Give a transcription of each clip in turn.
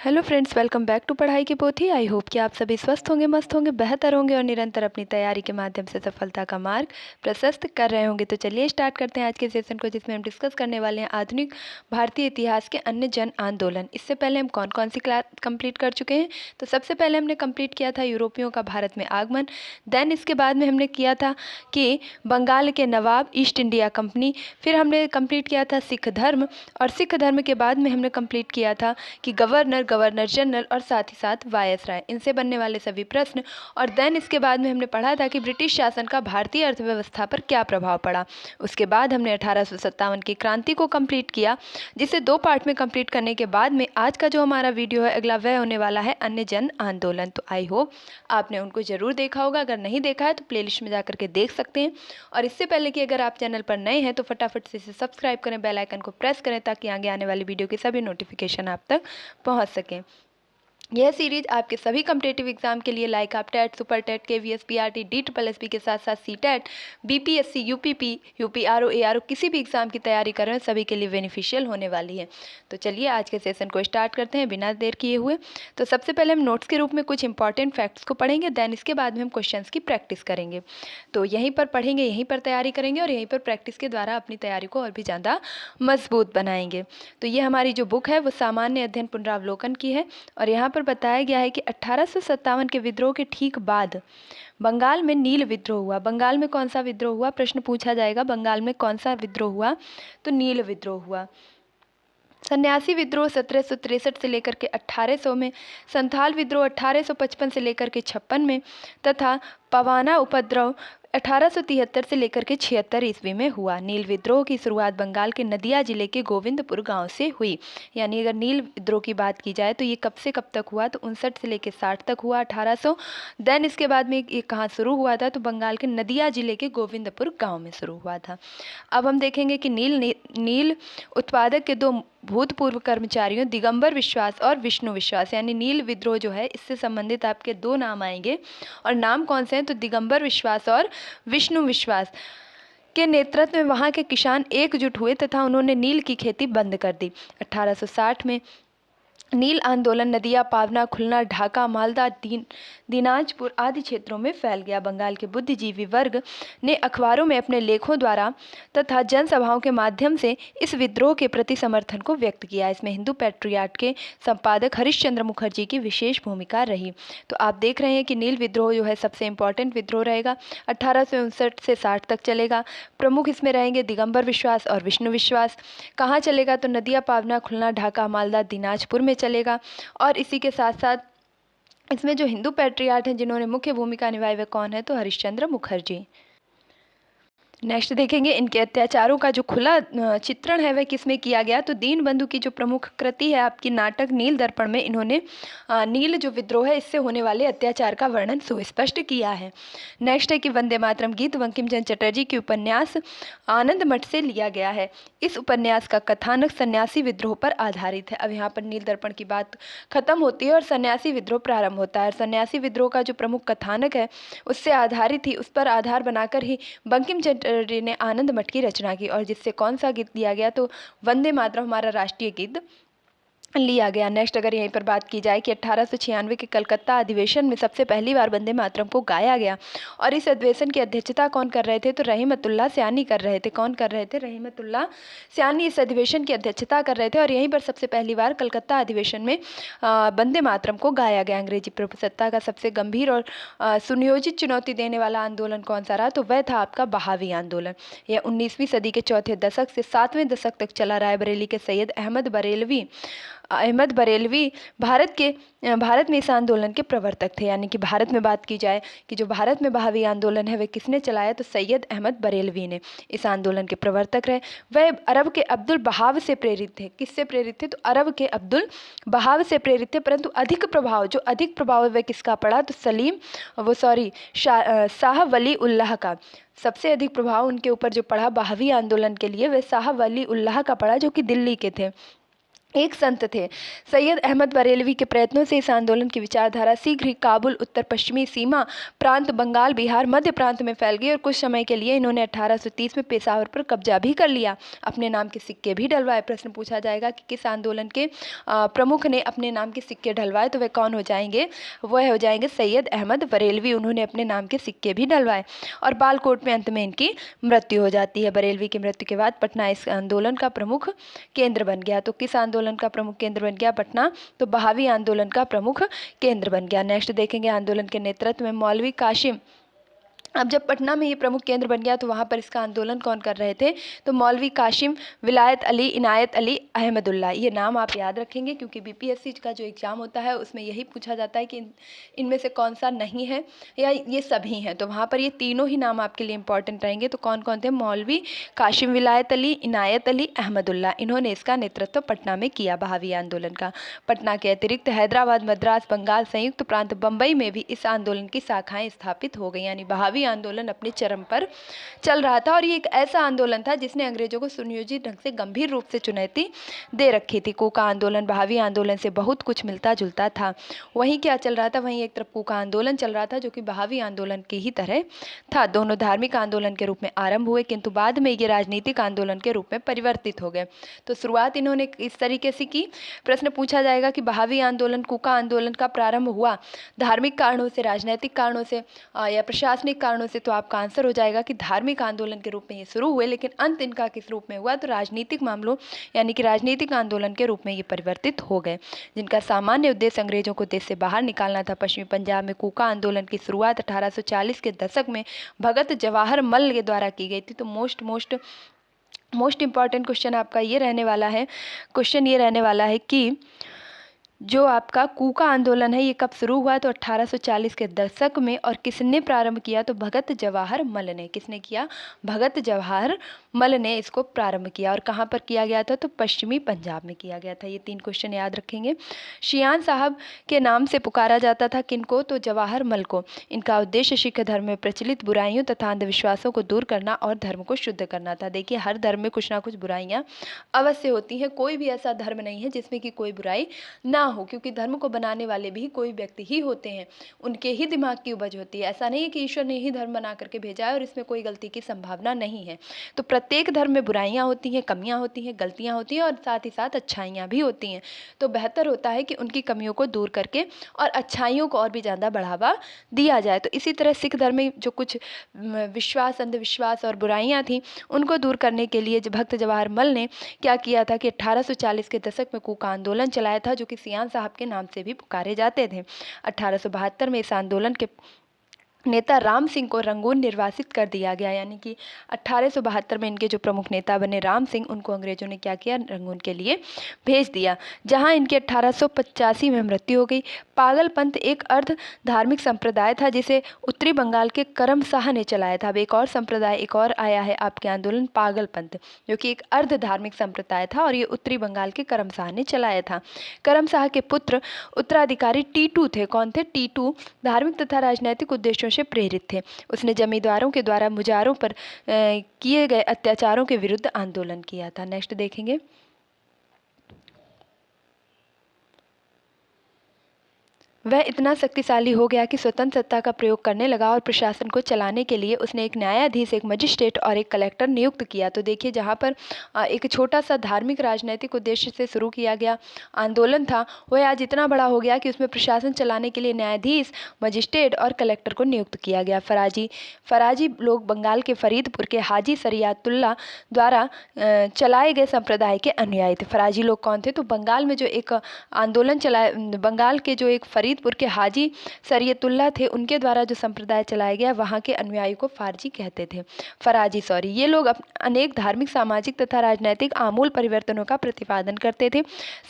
Hello friends, welcome back to पढ़ाई की पोथी। आई होप कि आप सभी स्वस्थ होंगे, मस्त होंगे, बेहतर होंगे और निरंतर अपनी तैयारी के माध्यम से सफलता का मार्ग प्रशस्त कर रहे होंगे। तो चलिए स्टार्ट करते हैं आज के सेशन को, जिसमें हम डिस्कस करने वाले हैं आधुनिक भारतीय इतिहास के अन्य जन आंदोलन। इससे पहले हम कौन कौन सी क्लास कंप्लीट कर चुके हैं। तो सबसे पहले हमने कंप्लीट किया था यूरोपियों का भारत में आगमन। देन इसके बाद में हमने किया था कि बंगाल के नवाब, ईस्ट इंडिया कंपनी। फिर हमने कंप्लीट किया था सिख धर्म, और सिख धर्म के बाद में हमने कंप्लीट किया था कि गवर्नर, गवर्नर जनरल और साथ ही साथ वायसराय, इनसे बनने वाले सभी प्रश्न। और देन इसके बाद में हमने पढ़ा था कि ब्रिटिश शासन का भारतीय अर्थव्यवस्था पर क्या प्रभाव पड़ा। उसके बाद हमने 1857 की क्रांति को कंप्लीट किया, जिसे 2 पार्ट में कंप्लीट करने के बाद में आज का जो हमारा वीडियो है अगला, वह होने वाला है अन्य जन आंदोलन। तो आई होप आपने उनको ज़रूर देखा होगा। अगर नहीं देखा है तो प्लेलिस्ट में जा करके देख सकते हैं। और इससे पहले कि अगर आप चैनल पर नए हैं तो फटाफट से इसे सब्सक्राइब करें, बेल आइकन को प्रेस करें, ताकि आगे आने वाली वीडियो की सभी नोटिफिकेशन आप तक पहुंच सकें। यह सीरीज आपके सभी कम्पिटेटिव एग्जाम के लिए, लाइक आप TET, super TET, KVS, PRT, DSSB के साथ साथ CTET, BPSC, UPP, UPRO, ARO, किसी भी एग्जाम की तैयारी कर रहे हैं, सभी के लिए बेनिफिशियल होने वाली है। तो चलिए आज के सेशन को स्टार्ट करते हैं बिना देर किए हुए। तो सबसे पहले हम नोट्स के रूप में कुछ इंपॉर्टेंट फैक्ट्स को पढ़ेंगे, देन इसके बाद में हम क्वेश्चंस की प्रैक्टिस करेंगे। तो यहीं पर पढ़ेंगे, यहीं पर तैयारी करेंगे और यहीं पर प्रैक्टिस के द्वारा अपनी तैयारी को और भी ज़्यादा मजबूत बनाएंगे। तो ये हमारी जो बुक है वो सामान्य अध्ययन पुनरावलोकन की है, और यहाँ पर बताया गया है कि 1857 के विद्रोह के ठीक बाद बंगाल में नील विद्रोह हुआ। बंगाल में कौन सा विद्रोह हुआ, प्रश्न पूछा जाएगा। बंगाल में कौन सा विद्रोह हुआ, तो नील विद्रोह हुआ। सन्यासी विद्रोह 1763 से लेकर के 1800 में, संथाल विद्रोह 1855 से लेकर के 56 में, तथा पवाना उपद्रव 1873 से लेकर के 76 ईस्वी में हुआ। नील विद्रोह की शुरुआत बंगाल के नदिया जिले के गोविंदपुर गांव से हुई। यानी अगर नील विद्रोह की बात की जाए तो ये कब से कब तक हुआ, तो 59 से लेकर 60 तक हुआ, 1800। देन इसके बाद में ये कहाँ शुरू हुआ था, तो बंगाल के नदिया जिले के गोविंदपुर गाँव में शुरू हुआ था। अब हम देखेंगे कि नील उत्पादक के 2 भूतपूर्व कर्मचारियों दिगंबर विश्वास और विष्णु विश्वास, यानी नील विद्रोह जो है इससे संबंधित आपके 2 नाम आएंगे। और नाम कौन से हैं, तो दिगंबर विश्वास और विष्णु विश्वास के नेतृत्व में वहाँ के किसान एकजुट हुए तथा उन्होंने नील की खेती बंद कर दी। 1860 में नील आंदोलन नदिया, पावना, खुलना, ढाका, मालदा, दिनाजपुर आदि क्षेत्रों में फैल गया। बंगाल के बुद्धिजीवी वर्ग ने अखबारों में अपने लेखों द्वारा तथा जनसभाओं के माध्यम से इस विद्रोह के प्रति समर्थन को व्यक्त किया। इसमें हिंदू पैट्रियाट के संपादक हरिश्चंद्र मुखर्जी की विशेष भूमिका रही। तो आप देख रहे हैं कि नील विद्रोह जो है सबसे इंपॉर्टेंट विद्रोह रहेगा, 1859 से 60 तक चलेगा। प्रमुख इसमें रहेंगे दिगंबर विश्वास और विष्णु विश्वास। कहाँ चलेगा, तो नदिया, पावना, खुलना, ढाका, मालदा, दिनाजपुर में चलेगा। और इसी के साथ साथ इसमें जो हिंदू पैट्रियार्ट हैं जिन्होंने मुख्य भूमिका निभाई वह कौन है, तो हरिश्चंद्र मुखर्जी। नेक्स्ट देखेंगे इनके अत्याचारों का जो खुला चित्रण है वह किसमें किया गया, तो दीनबंधु की जो प्रमुख कृति है आपकी नाटक नील दर्पण में इन्होंने नील जो विद्रोह है इससे होने वाले अत्याचार का वर्णन सुस्पष्ट किया है। नेक्स्ट है कि वंदे मातरम गीत बंकिम चंद्र चटर्जी के उपन्यास आनंद मठ से लिया गया है। इस उपन्यास का कथानक सन्यासी विद्रोह पर आधारित है। अब यहाँ पर नील दर्पण की बात खत्म होती है और सन्यासी विद्रोह प्रारंभ होता है। सन्यासी विद्रोह का जो प्रमुख कथानक है उससे आधारित ही, उस पर आधार बनाकर ही बंकिम चंद्र ने आनंद मठ की रचना की, और जिससे कौन सा गीत दिया गया, तो वंदे मातरम हमारा राष्ट्रीय गीत लिया गया। नेक्स्ट अगर यहीं पर बात की जाए कि 1896 के कलकत्ता अधिवेशन में सबसे पहली बार वंदे मातरम को गाया गया, और इस अधिवेशन की अध्यक्षता कौन कर रहे थे, तो रहीमतुल्लाह सयानी कर रहे थे। कौन कर रहे थे, रहीमतुल्लाह सयानी इस अधिवेशन की अध्यक्षता कर रहे थे, और यहीं पर सबसे पहली बार कलकत्ता अधिवेशन में वंदे मातरम को गाया गया। अंग्रेजी प्रभुसत्ता का सबसे गंभीर और सुनियोजित चुनौती देने वाला आंदोलन कौन सा रहा, तो वह था आपका बहावी आंदोलन। यह 19वीं सदी के चौथे दशक से 7वें दशक तक चला। रायबरेली के सैयद अहमद बरेलवी भारत में इस आंदोलन के प्रवर्तक थे। यानी कि भारत में बात की जाए कि जो भारत में बहावी आंदोलन है वह किसने चलाया, तो सैयद अहमद बरेलवी ने इस आंदोलन के प्रवर्तक रहे। वह अरब के अब्दुल बहाव से प्रेरित थे। किससे प्रेरित थे, तो अरब के अब्दुल बहाव से प्रेरित थे, परंतु अधिक प्रभाव है वह किसका पड़ा, तो शाह वली उल्लाह का। सबसे अधिक प्रभाव उनके ऊपर जो पड़ा बहावी आंदोलन के लिए वह शाह वली उल्लाह का पड़ा, जो कि दिल्ली के थे। एक संत थे। सैयद अहमद बरेलवी के प्रयत्नों से इस आंदोलन की विचारधारा शीघ्र ही काबुल, उत्तर पश्चिमी सीमा प्रांत, बंगाल, बिहार, मध्य प्रांत में फैल गई और कुछ समय के लिए इन्होंने 1830 में पेशावर पर कब्जा भी कर लिया। अपने नाम के सिक्के भी डलवाए। प्रश्न पूछा जाएगा कि किस आंदोलन के प्रमुख ने अपने नाम के सिक्के डलवाए, तो वे कौन हो जाएंगे? वह हो जाएंगे सैयद अहमद बरेलवी। उन्होंने अपने नाम के सिक्के भी डलवाए और बालकोट में अंत में इनकी मृत्यु हो जाती है। बरेलवी की मृत्यु के बाद पटना इस आंदोलन का प्रमुख केंद्र बन गया। तो किस आंदोलन का प्रमुख केंद्र बन गया? पटना। तो बहावी आंदोलन का प्रमुख केंद्र बन गया। नेक्स्ट देखेंगे, आंदोलन के नेतृत्व में मौलवी कासिम। अब जब पटना में ये प्रमुख केंद्र बन गया तो वहाँ पर इसका आंदोलन कौन कर रहे थे? तो मौलवी कासिम, विलायत अली, इनायत अली, अहमदुल्ला। ये नाम आप याद रखेंगे क्योंकि बीपीएससी का जो एग्जाम होता है उसमें यही पूछा जाता है कि इनमें से कौन सा नहीं है या ये सभी हैं। तो वहाँ पर ये तीनों ही नाम आपके लिए इंपॉर्टेंट रहेंगे। तो कौन कौन थे? मौलवी कासिम, विलायत अली, इनायत अली, अहमदुल्ला। इन्होंने इसका नेतृत्व पटना में किया बहावी आंदोलन का। पटना के अतिरिक्त हैदराबाद, मद्रास, बंगाल, संयुक्त प्रांत, बम्बई में भी इस आंदोलन की शाखाएं स्थापित हो गई। यानी बहावी आंदोलन अपने चरम पर चल रहा था और ये एक ऐसा आंदोलन था जिसने अंग्रेजों को सुनियोजित ढंग से गंभीर रूप से चुनौती दे रखी थी। कूका आंदोलन बहावी आंदोलन से बहुत कुछ मिलता जुलता था। वहीं क्या चल रहा था? वहीं एक तरफ कूका आंदोलन चल रहा था जो कि बहावी आंदोलन की ही तरह था। दोनों धार्मिक आंदोलन के रूप में आरंभ हुए किंतु बाद में ये राजनीतिक आंदोलन के रूप में परिवर्तित हो गए। तो शुरुआत इन्होंने इस तरीके से की। प्रश्न पूछा जाएगा कि बहावी आंदोलन, कूका आंदोलन का प्रारंभ हुआ धार्मिक कारणों से, राजनीतिक कारणों से या प्रशासनिक कारणों से? तो आपका आंसर हो जाएगा कि धार्मिक आंदोलन के रूप में ये शुरू हुए, लेकिन अंत इनका किस रूप में हुआ? तो राजनीतिक मामलों यानी कि राजनीतिक आंदोलन के रूप में ये परिवर्तित हो गए, जिनका सामान्य उद्देश्य अंग्रेजों को देश से बाहर निकालना था। पश्चिमी पंजाब में कूका आंदोलन की शुरुआत 1840 के दशक में भगत जवाहर मल्ल के द्वारा की गई थी। तो मोस्ट इंपॉर्टेंट क्वेश्चन आपका ये रहने वाला है, क्वेश्चन ये रहने वाला है कि जो आपका कूका आंदोलन है ये कब शुरू हुआ? तो 1840 के दशक में। और किसने प्रारंभ किया? तो भगत जवाहर मल्ल ने। किसने किया? भगत जवाहर मल्ल ने इसको प्रारंभ किया। और कहाँ पर किया गया था? तो पश्चिमी पंजाब में किया गया था। ये 3 क्वेश्चन याद रखेंगे। शियान साहब के नाम से पुकारा जाता था किनको? तो जवाहर मल्ल को। इनका उद्देश्य सिख धर्म में प्रचलित बुराइयों तथा अंधविश्वासों को दूर करना और धर्म को शुद्ध करना था। देखिए, हर धर्म में कुछ ना कुछ बुराइयां अवश्य होती हैं। कोई भी ऐसा धर्म नहीं है जिसमें कि कोई बुराई ना हो, क्योंकि धर्म को बनाने वाले भी कोई व्यक्ति ही होते हैं, उनके ही दिमाग की उपज होती है। ऐसा नहीं है कि ईश्वर ने ही धर्म बना करके भेजा है और इसमें कोई गलती की संभावना नहीं है। तो प्रत्येक धर्म में बुराइयां होती हैं, कमियां होती हैं, गलतियां होती हैं और साथ ही साथ अच्छाइयां भी होती हैं। तो बेहतर होता है कि उनकी कमियों को दूर करके और अच्छाइयों को और भी ज़्यादा बढ़ावा दिया जाए। तो इसी तरह सिख धर्म में जो कुछ विश्वास, अंधविश्वास और बुराइयां थी उनको दूर करने के लिए भक्त जवाहर मल्ल ने क्या किया था कि 1840 के दशक में कूका आंदोलन चलाया था, जो कि सियान साहब के नाम से भी पुकारे जाते थे। 1872 में इस आंदोलन के नेता राम सिंह को रंगून निर्वासित कर दिया गया। यानी कि 1872 में इनके जो प्रमुख नेता बने राम सिंह, उनको अंग्रेजों ने क्या किया? रंगून के लिए भेज दिया, जहां इनके 1885 में मृत्यु हो गई। पागलपंथ एक अर्ध धार्मिक संप्रदाय था जिसे उत्तरी बंगाल के करम शाह ने चलाया था। अब एक और संप्रदाय, एक और आया है आपके आंदोलन, पागलपंथ, जो कि एक अर्ध धार्मिक संप्रदाय था और ये उत्तरी बंगाल के करम शाह ने चलाया था। करम शाह के पुत्र उत्तराधिकारी टीटू थे। कौन थे? टीटू धार्मिक तथा राजनैतिक उद्देश्यों से प्रेरित थे। उसने जमींदारों के द्वारा मुजारों पर किए गए अत्याचारों के विरुद्ध आंदोलन किया था। नेक्स्ट देखेंगे, वह इतना शक्तिशाली हो गया कि स्वतंत्र सत्ता का प्रयोग करने लगा और प्रशासन को चलाने के लिए उसने एक न्यायाधीश, एक मजिस्ट्रेट और एक कलेक्टर नियुक्त किया। तो देखिए, जहाँ पर एक छोटा सा धार्मिक राजनैतिक उद्देश्य से शुरू किया गया आंदोलन था, वह आज इतना बड़ा हो गया कि उसमें प्रशासन चलाने के लिए न्यायाधीश, मजिस्ट्रेट और कलेक्टर को नियुक्त किया गया। फराजी लोग बंगाल के फरीदपुर के हाजी शरियतुल्लाह द्वारा चलाए गए संप्रदाय के अनुयायी थे। फराजी लोग कौन थे? तो बंगाल में जो एक आंदोलन चलाए, बंगाल के जो एक फरीदपुर के हाजी शरियतुल्लाह थे, उनके द्वारा जो संप्रदाय चलाया गया, वहाँ के अनुयायी को फराजी कहते थे। ये लोग अनेक धार्मिक, सामाजिक तथा राजनैतिक आमूल परिवर्तनों का प्रतिपादन करते थे।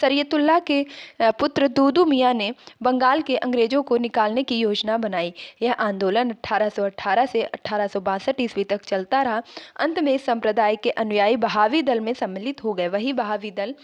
शरियतुल्लाह के पुत्र दूदू मियाँ ने बंगाल के अंग्रेजों को निकालने की योजना बनाई। यह आंदोलन 1818 से 1862 ईस्वी तक चलता रहा। अंत में इस संप्रदाय के अनुयायी बहावी दल में सम्मिलित हो गए। वही बहावी दल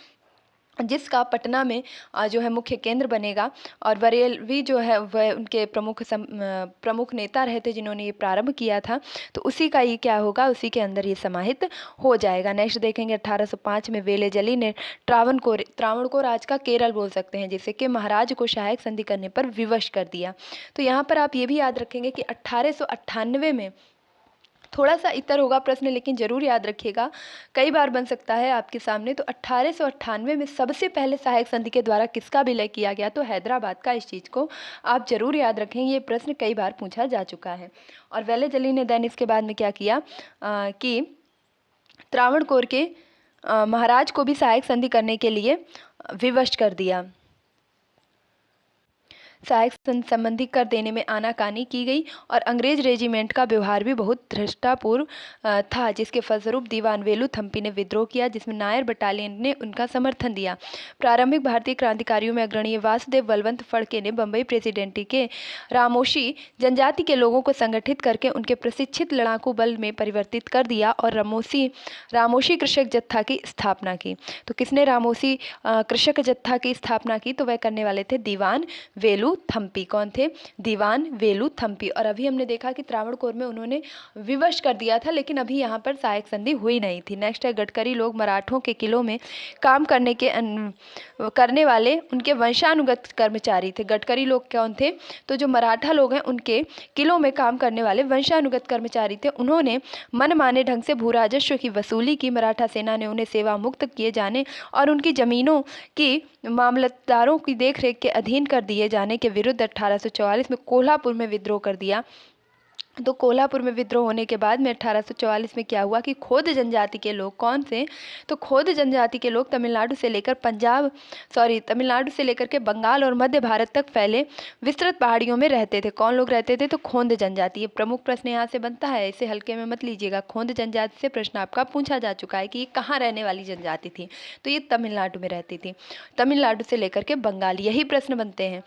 जिसका पटना में जो है मुख्य केंद्र बनेगा। और बरेलवी जो है वह उनके प्रमुख नेता रहे थे जिन्होंने ये प्रारंभ किया था। तो उसी का ये क्या होगा, उसी के अंदर ये समाहित हो जाएगा। नेक्स्ट देखेंगे 1805 में वेलेजली ने त्रावणकोर आज का केरल बोल सकते हैं, जिसे कि महाराज को सहायक संधि करने पर विवश कर दिया। तो यहाँ पर आप ये भी याद रखेंगे कि 1898 में थोड़ा सा इतर होगा प्रश्न, लेकिन जरूर याद रखिएगा, कई बार बन सकता है आपके सामने। तो 1898 में सबसे पहले सहायक संधि के द्वारा किसका विलय किया गया, तो हैदराबाद का। इस चीज़ को आप जरूर याद रखें, ये प्रश्न कई बार पूछा जा चुका है। और वेलेजली ने देन इसके बाद में क्या किया कि त्रावणकोर के महाराज को भी सहायक संधि करने के लिए विवश कर दिया। सहायक संबंधी कर देने में आनाकानी की गई और अंग्रेज रेजिमेंट का व्यवहार भी बहुत धृष्टापूर्व था, जिसके फलस्वरूप दीवान वेलुथम्पी ने विद्रोह किया, जिसमें नायर बटालियन ने उनका समर्थन दिया। प्रारंभिक भारतीय क्रांतिकारियों में अग्रणी वासुदेव बलवंत फड़के ने बम्बई प्रेसिडेंसी के रामोशी जनजाति के लोगों को संगठित करके उनके प्रशिक्षित लड़ाकू बल में परिवर्तित कर दिया और रामोशी कृषक जत्था की स्थापना की। तो किसने रामोशी कृषक जत्था की स्थापना की, तो वह करने वाले थे दीवान वेलुथम्पी। कौन थे, दीवान वेलुथम्पी। और अभी हमने देखा कि त्रावणकोर में उन्होंने विवश कर दिया था, लेकिन अभी यहाँ पर सहायक संधि हुई नहीं थी। नेक्स्ट है गडकरी लोग मराठों के किलों में काम करने वाले उनके वंशानुगत कर्मचारी थे। गडकरी लोग कौन थे, तो जो मराठा लोग हैं उनके किलों में काम करने वाले वंशानुगत कर्मचारी थे। उन्होंने मनमाने ढंग से भू राजस्व की वसूली की। मराठा सेना ने उन्हें सेवा मुक्त किए जाने और उनकी जमीनों की मामलतदारों की देखरेख के अधीन कर दिए जाने के विरुद्ध 1844 में कोल्हापुर में विद्रोह कर दिया। तो कोल्हापुर में विद्रोह होने के बाद में 1844 में क्या हुआ कि खोद जनजाति के लोग, कौन से, तो खोद जनजाति के लोग तमिलनाडु से लेकर के बंगाल और मध्य भारत तक फैले विस्तृत पहाड़ियों में रहते थे। कौन लोग रहते थे, तो खोंद जनजाति। ये प्रमुख प्रश्न यहाँ से बनता है, इसे हल्के में मत लीजिएगा। खोंद जनजाति से प्रश्न आपका पूछा जा चुका है कि ये कहाँ रहने वाली जनजाति थी, तो ये तमिलनाडु में रहती थी। तमिलनाडु से लेकर के बंगाल, यही प्रश्न बनते हैं।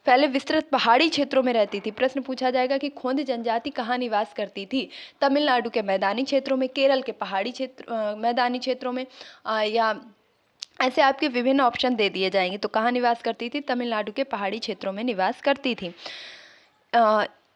पहले विस्तृत पहाड़ी क्षेत्रों में रहती थी। प्रश्न पूछा जाएगा कि खोंद जनजाति कहाँ निवास करती थी, तमिलनाडु के मैदानी क्षेत्रों में, केरल के पहाड़ी क्षेत्र मैदानी क्षेत्रों में, या ऐसे आपके विभिन्न ऑप्शन दे दिए जाएंगे। तो कहाँ निवास करती थी, तमिलनाडु के पहाड़ी क्षेत्रों में निवास करती थी।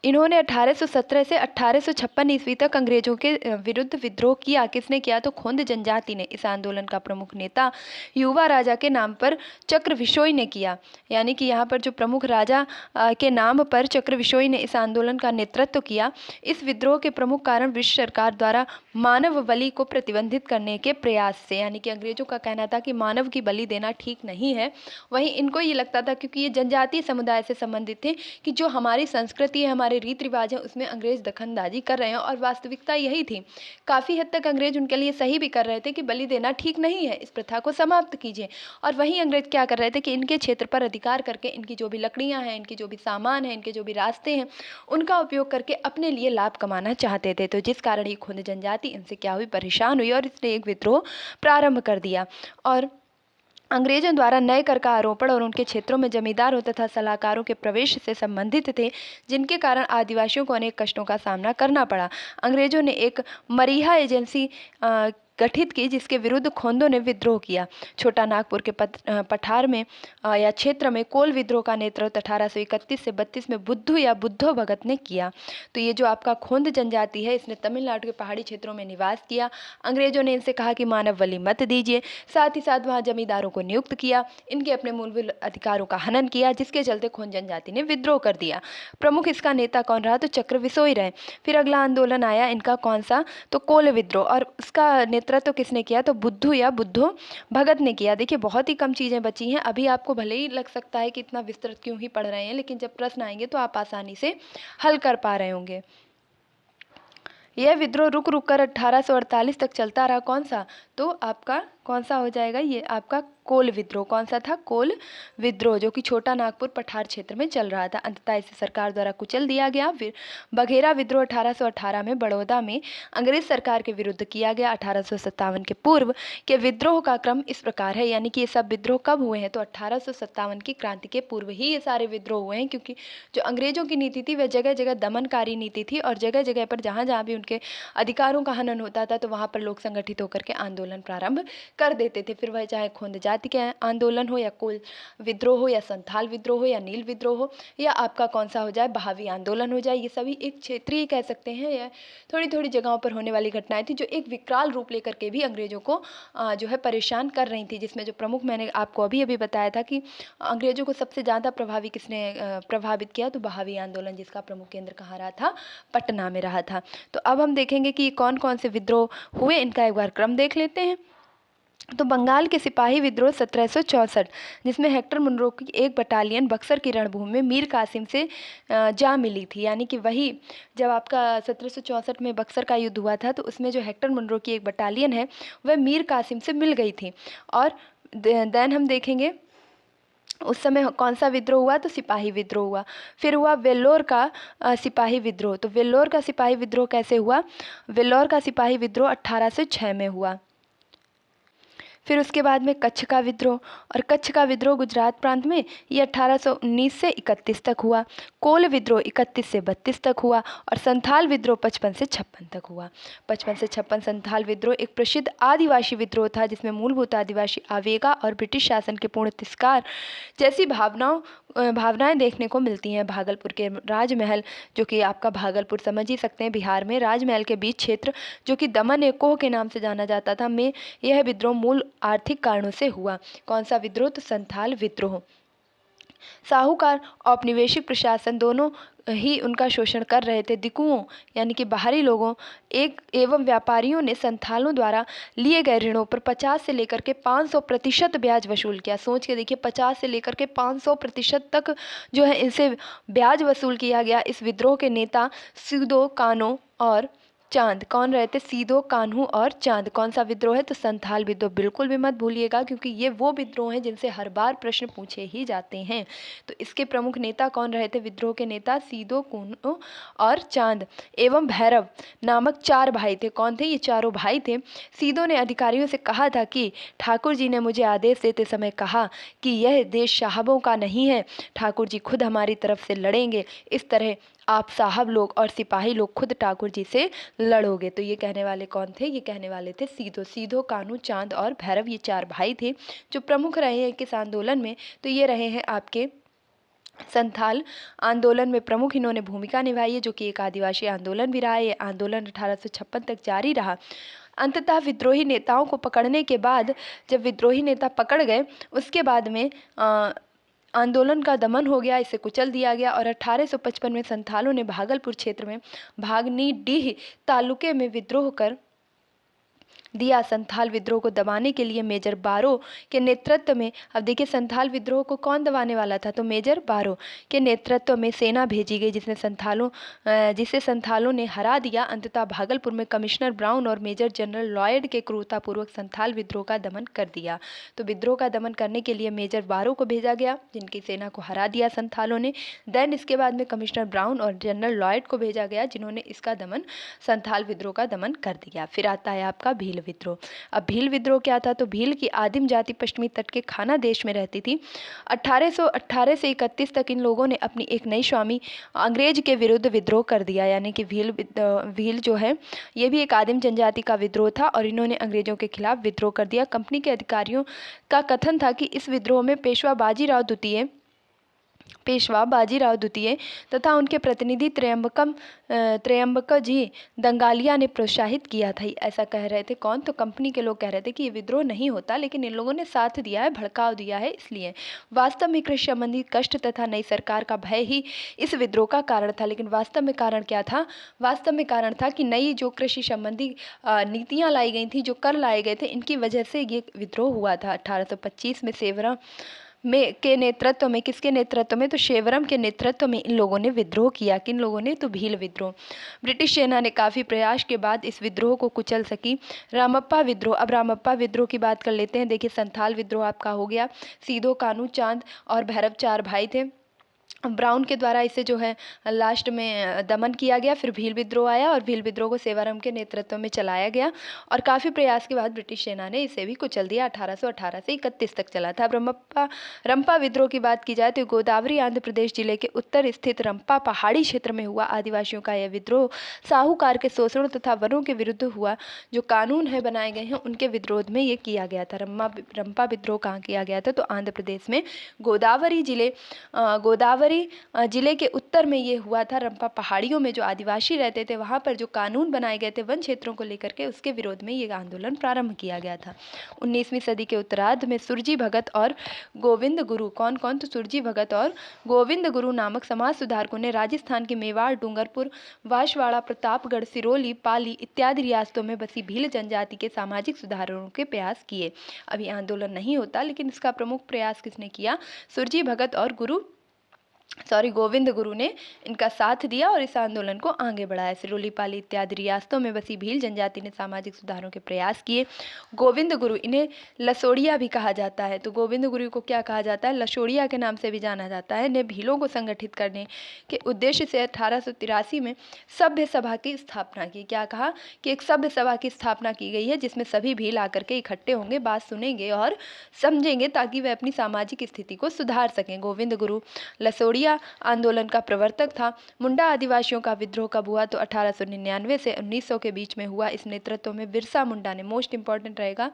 इन्होंने 1817 से 1856 ईस्वी तक अंग्रेजों के विरुद्ध विद्रोह किया। किसने किया, तो खोंद जनजाति ने। इस आंदोलन का प्रमुख नेता युवा राजा के नाम पर चक्रविशोई ने किया। यानी कि यहाँ पर जो प्रमुख राजा के नाम पर चक्रविशोई ने इस आंदोलन का नेतृत्व किया। इस विद्रोह के प्रमुख कारण ब्रिटिश सरकार द्वारा मानव बलि को प्रतिबंधित करने के प्रयास से, यानी कि अंग्रेजों का कहना था कि मानव की बलि देना ठीक नहीं है। वहीं इनको ये लगता था, क्योंकि ये जनजातीय समुदाय से संबंधित थे, कि जो हमारी संस्कृति है, हमारे रीति रिवाज हैं, उसमें अंग्रेज दखलंदाजी कर रहे हैं। और वास्तविकता यही थी, काफ़ी हद तक अंग्रेज उनके लिए सही भी कर रहे थे कि बलि देना ठीक नहीं है, इस प्रथा को समाप्त कीजिए। और वहीं अंग्रेज क्या कर रहे थे कि इनके क्षेत्र पर अधिकार करके इनकी जो भी लकड़ियाँ हैं, इनकी जो भी सामान है, इनके जो भी रास्ते हैं, उनका उपयोग करके अपने लिए लाभ कमाना चाहते थे। तो जिस कारण ये खोंद जनजाति इनसे क्या हुई, परेशान हुई और इसने एक विद्रोह प्रारंभ कर दिया। और अंग्रेजों द्वारा नए कर का आरोपण और उनके क्षेत्रों में जमींदारों तथा सलाहकारों के प्रवेश से संबंधित थे, जिनके कारण आदिवासियों को अनेक कष्टों का सामना करना पड़ा। अंग्रेजों ने एक मरीहा एजेंसी गठित की, जिसके विरुद्ध खोंदों ने विद्रोह किया। छोटा नागपुर के पठार में या क्षेत्र में कोल विद्रोह का नेतृत्व 1831 से 32 में बुद्धू या बुद्धो भगत ने किया। तो ये जो आपका खोंद जनजाति है, इसने तमिलनाडु के पहाड़ी क्षेत्रों में निवास किया। अंग्रेजों ने इनसे कहा कि मानव बलि मत दीजिए, साथ ही साथ वहाँ जमींदारों को नियुक्त किया, इनके अपने मूलभूत अधिकारों का हनन किया, जिसके चलते खोंद जनजाति ने विद्रोह कर दिया। प्रमुख इसका नेता कौन रहा, तो चक्रविशोई रहे। फिर अगला आंदोलन आया इनका, कौन सा, तो कोल विद्रोह, और उसका नेतृत्व किसने किया, तो बुद्धू या बुद्धो भगत ने किया। देखिए बहुत ही कम चीज़ें बची हैं। अभी आपको भले ही लग सकता है कि इतना विस्तृत क्यों ही पढ़ रहे हैं, लेकिन जब प्रश्न आएंगे तो आप आसानी से हल कर पा रहे होंगे। यह विद्रोह रुक रुक कर 1848 तक चलता रहा। कौन सा, तो आपका कौन सा हो जाएगा, ये आपका कोल विद्रोह। कौन सा था, कोल विद्रोह, जो कि छोटा नागपुर पठार क्षेत्र में चल रहा था। अंततः इसे सरकार द्वारा कुचल दिया गया। फिर बघेरा विद्रोह 1818 में बड़ौदा में अंग्रेज सरकार के विरुद्ध किया गया। 1857 के पूर्व के विद्रोह का क्रम इस प्रकार है, यानी कि ये सब विद्रोह कब हुए हैं, तो 1857 की क्रांति के पूर्व ही ये सारे विद्रोह हुए हैं। क्योंकि जो अंग्रेजों की नीति थी वह जगह जगह दमनकारी नीति थी, और जगह जगह पर जहाँ जहाँ भी उनके अधिकारों का हनन होता था, तो वहाँ पर लोग संगठित होकर के आंदोलन प्रारंभ कर देते थे। फिर वह चाहे खोंद जाति के आंदोलन हो या कोल विद्रोह हो या संथाल विद्रोह हो या नील विद्रोह हो या आपका कौन सा हो जाए बहावी आंदोलन हो जाए, ये सभी एक क्षेत्रीय कह सकते हैं या थोड़ी थोड़ी जगहों पर होने वाली घटनाएं थी जो एक विकराल रूप लेकर के भी अंग्रेजों को जो है परेशान कर रही थी। जिसमें जो प्रमुख मैंने आपको अभी अभी बताया था कि अंग्रेजों को सबसे ज़्यादा प्रभावित किया, तो बहावी आंदोलन, जिसका प्रमुख केंद्र कहाँ रहा था, पटना में रहा था। तो अब हम देखेंगे कि कौन कौन से विद्रोह हुए, इनका एक बार क्रम देख लेते हैं। तो बंगाल के सिपाही विद्रोह 1764, जिसमें हेक्टर मुनरो की एक बटालियन बक्सर की रणभूमि में मीर कासिम से जा मिली थी। यानी कि वही जब आपका 1764 में बक्सर का युद्ध हुआ था, तो उसमें जो हेक्टर मुनरो की एक बटालियन है वह मीर कासिम से मिल गई थी। और देन हम देखेंगे उस समय कौन सा विद्रोह हुआ, तो सिपाही विद्रोह हुआ। फिर हुआ वेल्लोर का सिपाही विद्रोह। तो वेल्लोर का सिपाही विद्रोह कैसे हुआ, वेल्लोर का सिपाही विद्रोह 1806 में हुआ। फिर उसके बाद में कच्छ का विद्रोह, और कच्छ का विद्रोह गुजरात प्रांत में ये 1819 से 31 तक हुआ। कोल विद्रोह 31 से 32 तक हुआ, और संथाल विद्रोह 55 से 56 तक हुआ। 55 से 56 संथाल विद्रोह एक प्रसिद्ध आदिवासी विद्रोह था, जिसमें मूलभूत आदिवासी आवेगा और ब्रिटिश शासन के पूर्ण तिरस्कार जैसी भावनाएं देखने को मिलती हैं। भागलपुर के राजमहल, जो कि आपका भागलपुर समझ ही सकते हैं बिहार में, राजमहल के बीच क्षेत्र जो कि दमन एकोह के नाम से जाना जाता था, में यह विद्रोह मूल आर्थिक कारणों से हुआ। कौन सा विद्रोह, तो संथाल विद्रोह। साहूकार औपनिवेशिक प्रशासन दोनों ही उनका शोषण कर रहे थे। दिकुओं यानी कि बाहरी लोगों एवं व्यापारियों ने संथालों द्वारा लिए गए ऋणों पर 50 से लेकर के 500% ब्याज वसूल किया। सोच के देखिए, 50 से लेकर के 500% तक जो है इनसे ब्याज वसूल किया गया। इस विद्रोह के नेता सीदो कान्हो और चांद कौन रहे थे, सीदो कान्हू और चांद। कौन सा विद्रोह है, तो संथाल विद्रोह। बिल्कुल भी मत भूलिएगा, क्योंकि ये वो विद्रोह हैं जिनसे हर बार प्रश्न पूछे ही जाते हैं। तो इसके प्रमुख नेता कौन रहे थे, विद्रोह के नेता सीदो कान्हू और चांद एवं भैरव नामक 4 भाई थे। कौन थे, ये चारों भाई थे। सीदो ने अधिकारियों से कहा था कि ठाकुर जी ने मुझे आदेश देते समय कहा कि यह देश साहबों का नहीं है, ठाकुर जी खुद हमारी तरफ से लड़ेंगे। इस तरह आप साहब लोग और सिपाही लोग खुद ठाकुर जी से लड़ोगे। तो ये कहने वाले कौन थे, ये कहने वाले थे सीदो कान्हू, चांद और भैरव। ये 4 भाई थे जो प्रमुख रहे हैं किस आंदोलन में, तो ये रहे हैं आपके संथाल आंदोलन में। प्रमुख इन्होंने भूमिका निभाई है, जो कि एक आदिवासी आंदोलन भी रहा है। ये आंदोलन 1856 तक जारी रहा। अंततः विद्रोही नेताओं को पकड़ने के बाद, जब विद्रोही नेता पकड़ गए, उसके बाद में आंदोलन का दमन हो गया, इसे कुचल दिया गया। और 1855 में संथालों ने भागलपुर क्षेत्र में भागनीडीह तालुके में विद्रोह कर दिया। संथाल विद्रोह को दबाने के लिए मेजर बारो के नेतृत्व में, अब देखिए संथाल विद्रोह को कौन दबाने वाला था, तो मेजर बारो के नेतृत्व में सेना भेजी गई, जिसे संथालों ने हरा दिया। अंततः भागलपुर में कमिश्नर ब्राउन और मेजर जनरल लॉयड के क्रूरतापूर्वक संथाल विद्रोह का दमन कर दिया। तो विद्रोह का दमन करने के लिए मेजर बारो को भेजा गया, जिनकी सेना को हरा दिया संथालों ने। देन इसके बाद में कमिश्नर ब्राउन और जनरल लॉयड को भेजा गया, जिन्होंने इसका दमन, संथाल विद्रोह का दमन कर दिया। फिर आता है आपका भील विद्रोह। अब भील विद्रोह क्या था, तो भील की आदिम जाति पश्चिमी तट के खाना देश में रहती थी। 1818 से 31 तक इन लोगों ने अपनी एक नई स्वामी अंग्रेज के विरुद्ध विद्रोह कर दिया। यानी कि भील जो है ये भी एक आदिम जनजाति का विद्रोह था, और इन्होंने अंग्रेजों के खिलाफ विद्रोह कर दिया। कंपनी के अधिकारियों का कथन था कि इस विद्रोह में पेशवा बाजीराव द्वितीय तथा उनके प्रतिनिधि त्रयंबक जी दंगालिया ने प्रोत्साहित किया था। ऐसा कह रहे थे कौन, तो कंपनी के लोग कह रहे थे कि ये विद्रोह नहीं होता, लेकिन इन लोगों ने साथ दिया है, भड़काव दिया है। इसलिए वास्तव में कृषि संबंधी कष्ट तथा नई सरकार का भय ही इस विद्रोह का कारण था। लेकिन वास्तव में कारण क्या था, वास्तव में कारण था कि नई जो कृषि संबंधी नीतियाँ लाई गई थी, जो कर लाए गए थे, इनकी वजह से ये विद्रोह हुआ था। 1825 में सेवरम के नेतृत्व में, किसके नेतृत्व में, तो शेवरम के नेतृत्व में इन लोगों ने विद्रोह किया। किन लोगों ने, तो भील विद्रोह। ब्रिटिश सेना ने काफ़ी प्रयास के बाद इस विद्रोह को कुचल सकी। रामप्पा विद्रोह। अब रामप्पा विद्रोह की बात कर लेते हैं। देखिए संथाल विद्रोह आपका हो गया, सीदो कान्हू, चांद और भैरव 4 भाई थे। ब्राउन के द्वारा इसे जो है लास्ट में दमन किया गया। फिर भील विद्रोह आया और भील विद्रोह को सेवाराम के नेतृत्व में चलाया गया और काफ़ी प्रयास के बाद ब्रिटिश सेना ने इसे भी कुचल दिया। 1818 से 31 तक चला था। रंपा विद्रोह की बात की जाए तो गोदावरी आंध्र प्रदेश जिले के उत्तर स्थित रंपा पहाड़ी क्षेत्र में हुआ आदिवासियों का यह विद्रोह साहूकार के शोषण तथा वनों के विरुद्ध हुआ। जो कानून है बनाए गए हैं उनके विरोध में ये किया गया था। रंपा विद्रोह कहाँ किया गया था? तो आंध्र प्रदेश में गोदावरी जिले के उत्तर में ये हुआ था। रंपा पहाड़ियों में जो आदिवासी रहते थे वहाँ पर जो कानून बनाए गए थे वन क्षेत्रों को लेकर के, उसके विरोध में ये आंदोलन प्रारंभ किया गया था। 19वीं सदी के उत्तरार्ध में सुरजी भगत और गोविंद गुरु, कौन कौन? तो सुरजी भगत और गोविंद गुरु नामक समाज सुधारकों ने राजस्थान के मेवाड़, डूंगरपुर, बांसवाड़ा, प्रतापगढ़, सिरोली, पाली इत्यादि रियासतों में बसी भील जनजाति के सामाजिक सुधारों के प्रयास किए। अभी आंदोलन नहीं होता, लेकिन इसका प्रमुख प्रयास किसने किया? सुरजी भगत और गोविंद गुरु ने इनका साथ दिया और इस आंदोलन को आगे बढ़ाया। सिरोली, पाली इत्यादि रियासतों में बसी भील जनजाति ने सामाजिक सुधारों के प्रयास किए। गोविंद गुरु, इन्हें लसोड़िया भी कहा जाता है। तो गोविंद गुरु को क्या कहा जाता है? लसोड़िया के नाम से भी जाना जाता है। ने भीलों को संगठित करने के उद्देश्य से 1883 में सभ्य सभा की स्थापना की। क्या कहा? कि एक सभ्य सभा की स्थापना की गई है जिसमें सभी भील आकर के इकट्ठे होंगे, बात सुनेंगे और समझेंगे ताकि वे अपनी सामाजिक स्थिति को सुधार सकें। गोविंद गुरु लसोड़िया आंदोलन का प्रवर्तक था। मुंडा आदिवासियों का विद्रोह कब हुआ? तो 1899 से 1900 के बीच में हुआ। इस नेतृत्व में बिरसा मुंडा ने, मोस्ट इंपॉर्टेंट रहेगा,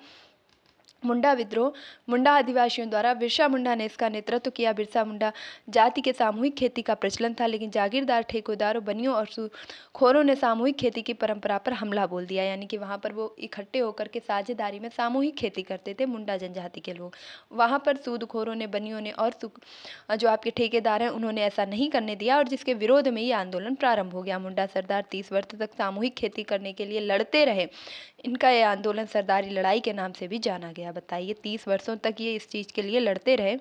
मुंडा विद्रोह, मुंडा आदिवासियों द्वारा बिरसा मुंडा ने इसका नेतृत्व किया। बिरसा मुंडा जाति के सामूहिक खेती का प्रचलन था, लेकिन जागीरदार, ठेकेदारों, बनियों और सूदखोरों ने सामूहिक खेती की परंपरा पर हमला बोल दिया। यानी कि वहाँ पर वो इकट्ठे होकर के साझेदारी में सामूहिक खेती करते थे मुंडा जनजाति के लोग। वहाँ पर सूदखोरों ने, बनियों ने और जो आपके ठेकेदार हैं उन्होंने ऐसा नहीं करने दिया और जिसके विरोध में ये आंदोलन प्रारंभ हो गया। मुंडा सरदार 30 वर्ष तक सामूहिक खेती करने के लिए लड़ते रहे। इनका यह आंदोलन सरदारी लड़ाई के नाम से भी जाना गया। बताइए, 30 वर्षों तक ये इस चीज़ के लिए लड़ते रहे।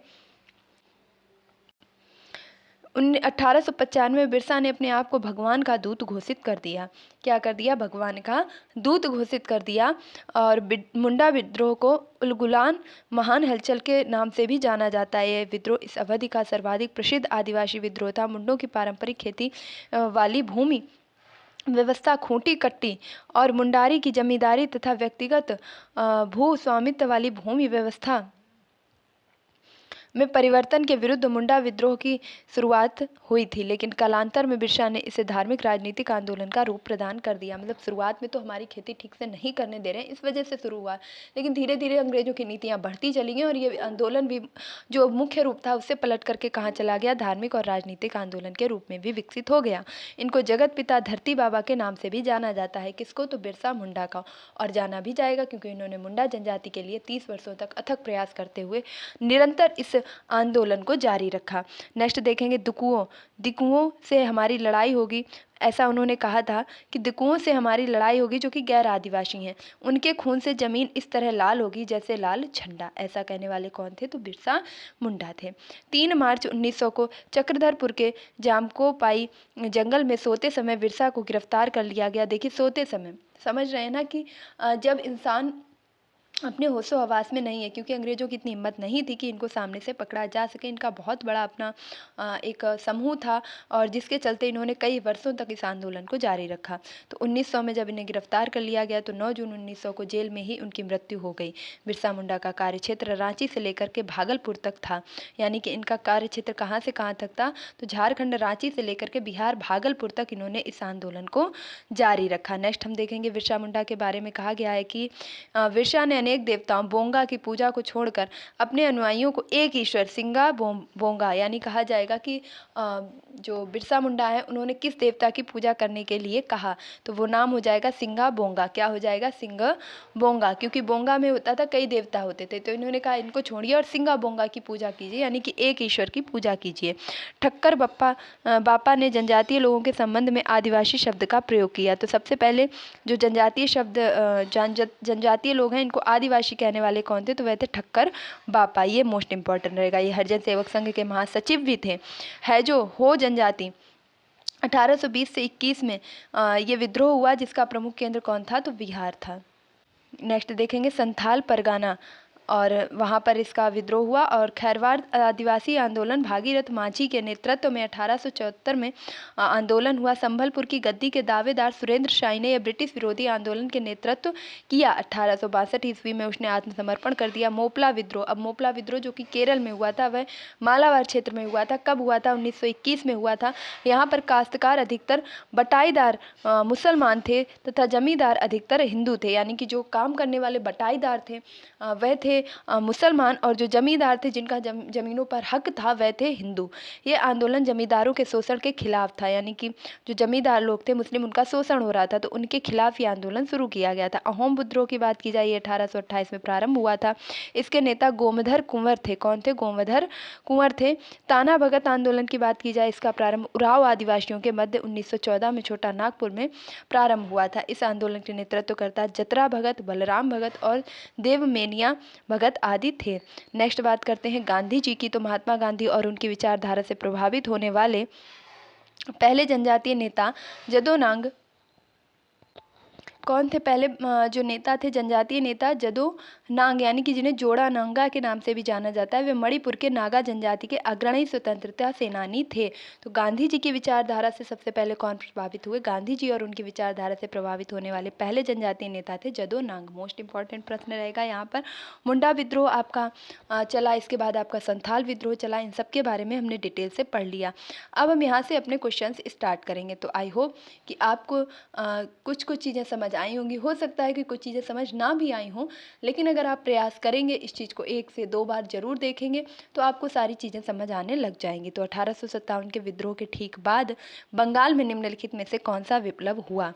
1895 में बिरसा ने अपने आप को भगवान का दूत घोषित कर दिया। क्या कर दिया? भगवान का दूत घोषित कर दिया। और मुंडा विद्रोह को उलगुलान महान हलचल के नाम से भी जाना जाता है। यह विद्रोह इस अवधि का सर्वाधिक प्रसिद्ध आदिवासी विद्रोह था। मुंडों की पारंपरिक खेती वाली भूमि व्यवस्था, खूंटी कट्टी और मुंडारी की जमींदारी तथा व्यक्तिगत भू स्वामित्व वाली भूमि व्यवस्था में परिवर्तन के विरुद्ध मुंडा विद्रोह की शुरुआत हुई थी, लेकिन कालांतर में बिरसा ने इसे धार्मिक राजनीतिक आंदोलन का रूप प्रदान कर दिया। मतलब शुरुआत में तो हमारी खेती ठीक से नहीं करने दे रहे हैं, इस वजह से शुरू हुआ, लेकिन धीरे धीरे अंग्रेजों की नीतियाँ बढ़ती चली गई और ये आंदोलन भी जो मुख्य रूप था उससे पलट करके कहाँ चला गया? धार्मिक और राजनीतिक आंदोलन के रूप में भी विकसित हो गया। इनको जगत पिता धरती बाबा के नाम से भी जाना जाता है। किसको? तो बिरसा मुंडा का। और जाना भी जाएगा क्योंकि इन्होंने मुंडा जनजाति के लिए 30 वर्षों तक अथक प्रयास करते हुए निरंतर इस आंदोलन को जारी रखा। नेक्स्ट देखेंगे दिकुओं से हमारी लड़ाई होगी। ऐसा उन्होंने कहा था कि दिकुओं से हमारी लड़ाई होगी जो कि गैर आदिवासी हैं। उनके खून से जमीन इस तरह लाल होगी जैसे लाल झंडा। ऐसा कहने वाले कौन थे? तो बिरसा मुंडा थे। 3 मार्च 1900 को चक्रधरपुर के जामकोपाई जंगल में सोते समय बिरसा को गिरफ्तार कर लिया गया। देखिए, सोते समय, समझ रहे हैं ना कि जब इंसान अपने होशो हवास में नहीं है, क्योंकि अंग्रेजों की इतनी हिम्मत नहीं थी कि इनको सामने से पकड़ा जा सके। इनका बहुत बड़ा अपना एक समूह था और जिसके चलते इन्होंने कई वर्षों तक इस आंदोलन को जारी रखा। तो 1900 में जब इन्हें गिरफ्तार कर लिया गया तो 9 जून 1900 को जेल में ही उनकी मृत्यु हो गई। बिरसा मुंडा का कार्यक्षेत्र रांची से लेकर के भागलपुर तक था। यानी कि इनका कार्यक्षेत्र कहाँ से कहाँ तक था? तो झारखंड, रांची से लेकर के बिहार, भागलपुर तक इन्होंने इस आंदोलन को जारी रखा। नेक्स्ट हम देखेंगे बिरसा मुंडा के बारे में। कहा गया है कि बिरसा ने अनेक देवताओं बोंगा की पूजा को छोड़कर अपने अनुयायियों को एक ईश्वर सिंगा बोंगा, यानी कहा जाएगा कि जो बिरसा मुंडा है उन्होंने किस देवता की पूजा करने के लिए कहा? तो वो नाम हो जाएगा सिंगा बोंगा। क्या हो जाएगा? सिंगा बोंगा, क्योंकि बोंगा में होता था कई देवता होते थे, तो इन्होंने कहा इनको छोड़िए और सिंगा बोंगा की पूजा कीजिए, यानी कि एक ईश्वर की पूजा कीजिए। ठक्कर बापा ने जनजातीय लोगों के संबंध में आदिवासी शब्द का प्रयोग किया। तो सबसे पहले जो जनजातीय शब्द जनजातीय लोग हैं इनको आदिवासी कहने वाले कौन थे? तो वह थे ठक्कर बापा। ये मोस्ट इंपॉर्टेंट रहेगा। ये हरिजन सेवक संघ के महासचिव भी थे। है जो हो जनजाति 1820 से 21 में ये विद्रोह हुआ, जिसका प्रमुख केंद्र कौन था? तो बिहार था। नेक्स्ट देखेंगे संथाल परगाना और वहाँ पर इसका विद्रोह हुआ। और खैरवाड़ आदिवासी आंदोलन भागीरथ मांझी के नेतृत्व में 1874 में आंदोलन हुआ। संभलपुर की गद्दी के दावेदार सुरेंद्र शाही ने यह ब्रिटिश विरोधी आंदोलन के नेतृत्व किया। 1862 ईस्वी में उसने आत्मसमर्पण कर दिया। मोपला विद्रोह, अब मोपला विद्रोह जो कि केरल में हुआ था, वह मालाबार क्षेत्र में हुआ था। कब हुआ था? 1921 में हुआ था। यहाँ पर काश्तकार अधिकतर बटाईदार मुसलमान थे तथा जमींदार अधिकतर हिंदू थे, यानी कि जो काम करने वाले बटाईदार थे वह थे मुसलमान, और जो जमींदार थे जिनका जमीनों पर हक था वह थे हिंदू। ये आंदोलन जमींदारों के शोषण के खिलाफ था, यानी कि जो जमींदार लोग थे मुस्लिम, उनका शोषण हो रहा था, तो उनके खिलाफ ये आंदोलन शुरू किया गया था। अहोम विद्रोह की बात की जाए, ये 1828 में प्रारंभ हुआ था। इसके नेता गोमधर कुंवर थे। कौन थे? गोमधर कुंवर थे। ताना भगत आंदोलन की बात की जाए, इसका प्रारंभ उराव आदिवासियों के मध्य 1914 में छोटा नागपुर में प्रारंभ हुआ था। इस आंदोलन के नेतृत्वकर्ता जतरा भगत, बलराम भगत और देवमेनिया भगत आदि थे। नेक्स्ट बात करते हैं गांधी जी की। तो महात्मा गांधी और उनकी विचारधारा से प्रभावित होने वाले पहले जनजातीय नेता जदो नांग कौन थे? पहले जो नेता थे जनजातीय नेता जदो नांग, यानी कि जिन्हें जोड़ा नांगा के नाम से भी जाना जाता है। वे मणिपुर के नागा जनजाति के अग्रणी स्वतंत्रता सेनानी थे। तो गांधी जी की विचारधारा से सबसे पहले कौन प्रभावित हुए? गांधी जी और उनकी विचारधारा से प्रभावित होने वाले पहले जनजातीय नेता थे जदो नांग। मोस्ट इंपॉर्टेंट प्रश्न रहेगा यहाँ पर। मुंडा विद्रोह आपका चला, इसके बाद आपका संथाल विद्रोह चला। इन सब के बारे में हमने डिटेल से पढ़ लिया। अब हम यहाँ से अपने क्वेश्चन स्टार्ट करेंगे। तो आई होप कि आपको कुछ चीज़ें समझ आई होंगी। हो सकता है कि कुछ चीज़ें समझ ना भी आई हों, लेकिन अगर आप प्रयास करेंगे, इस चीज़ को 1 से 2 बार जरूर देखेंगे, तो आपको सारी चीज़ें समझ आने लग जाएंगी। तो 1857 के विद्रोह के ठीक बाद बंगाल में निम्नलिखित में से कौन सा विप्लव हुआ?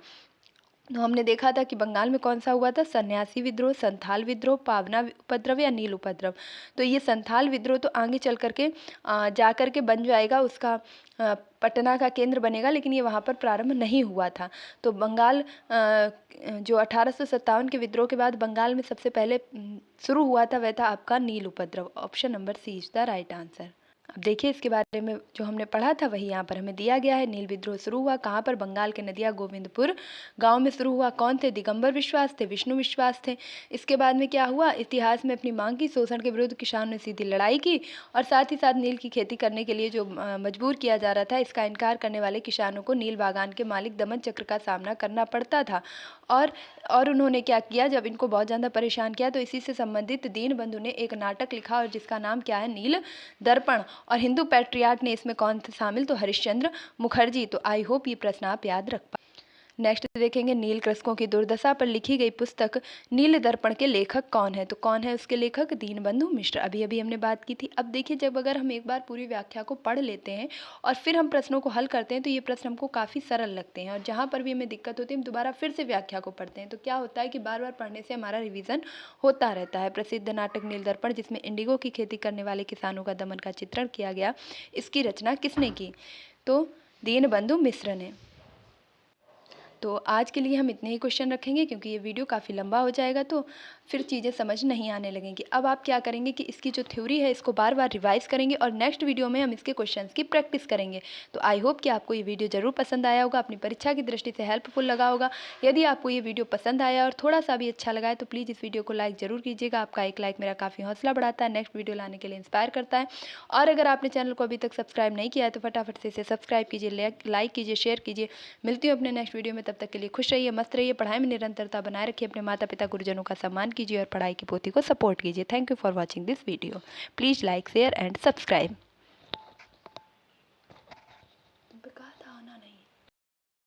तो हमने देखा था कि बंगाल में कौन सा हुआ था? सन्यासी विद्रोह, संथाल विद्रोह, पावना उपद्रव या नील उपद्रव। तो ये संथाल विद्रोह तो आगे चल करके जा करके बन जाएगा, उसका पटना का केंद्र बनेगा, लेकिन ये वहाँ पर प्रारंभ नहीं हुआ था। तो बंगाल जो 1857 के विद्रोह के बाद बंगाल में सबसे पहले शुरू हुआ था, वह था आपका नील उपद्रव। Option number C is the right answer. अब देखिए इसके बारे में जो हमने पढ़ा था वही यहाँ पर हमें दिया गया है। नील विद्रोह शुरू हुआ कहाँ पर? बंगाल के नदिया गोविंदपुर गांव में शुरू हुआ। कौन थे? दिगंबर विश्वास थे, विष्णु विश्वास थे। इसके बाद में क्या हुआ? इतिहास में अपनी मांग की, शोषण के विरुद्ध किसानों ने सीधी लड़ाई की, और साथ ही साथ नील की खेती करने के लिए जो मजबूर किया जा रहा था, इसका इनकार करने वाले किसानों को नील बागान के मालिक दमन चक्र का सामना करना पड़ता था। और उन्होंने क्या किया? जब इनको बहुत ज़्यादा परेशान किया, तो इसी से संबंधित दीनबंधु ने एक नाटक लिखा, और जिसका नाम क्या है? नील दर्पण। और हिंदू पैट्रियाट ने इसमें कौन थे शामिल? तो हरिश्चंद्र मुखर्जी। तो आई होप ये प्रश्न आप याद रख पाए। नेक्स्ट देखेंगे नील कृषकों की दुर्दशा पर लिखी गई पुस्तक नील दर्पण के लेखक कौन है? तो कौन है उसके लेखक? दीनबंधु मिश्र। अभी अभी हमने बात की थी। अब देखिए, जब अगर हम एक बार पूरी व्याख्या को पढ़ लेते हैं और फिर हम प्रश्नों को हल करते हैं, तो ये प्रश्न हमको काफ़ी सरल लगते हैं, और जहाँ पर भी हमें दिक्कत होती है हम दोबारा फिर से व्याख्या को पढ़ते हैं। तो क्या होता है कि बार बार पढ़ने से हमारा रिविजन होता रहता है। प्रसिद्ध नाटक नील दर्पण, जिसमें इंडिगो की खेती करने वाले किसानों का दमन का चित्रण किया गया, इसकी रचना किसने की? तो दीनबंधु मिश्र ने। तो आज के लिए हम इतने ही क्वेश्चन रखेंगे, क्योंकि ये वीडियो काफ़ी लंबा हो जाएगा तो फिर चीज़ें समझ नहीं आने लगेंगी। अब आप क्या करेंगे कि इसकी जो थ्योरी है इसको बार बार रिवाइज करेंगे, और नेक्स्ट वीडियो में हम इसके क्वेश्चंस की प्रैक्टिस करेंगे। तो आई होप कि आपको ये वीडियो ज़रूर पसंद आया होगा, अपनी परीक्षा की दृष्टि से हेल्पफुल लगा होगा। यदि आपको ये वीडियो पसंद आया और थोड़ा सा भी अच्छा लगा है, तो प्लीज़ इस वीडियो को लाइक ज़रूर कीजिएगा। आपका एक लाइक मेरा काफ़ी हौसला बढ़ाता है, नेक्स्ट वीडियो लाने के लिए इंस्पायर करता है। और अगर आपने चैनल को अभी तक सब्सक्राइब नहीं किया है, तो फटाफट से इसे सब्सक्राइब कीजिए, लाइक कीजिए, शेयर कीजिए। मिलती हूँ अपने नेक्स्ट वीडियो में, तब तक के लिए खुश रहिए, मस्त रहिए, पढ़ाई में निरंतरता बनाए रखिए, अपने माता पिता गुरुजनों का सम्मान कीजिए और पढ़ाई की पोथी को सपोर्ट कीजिए। Thank you for watching this video. Please like, share and subscribe.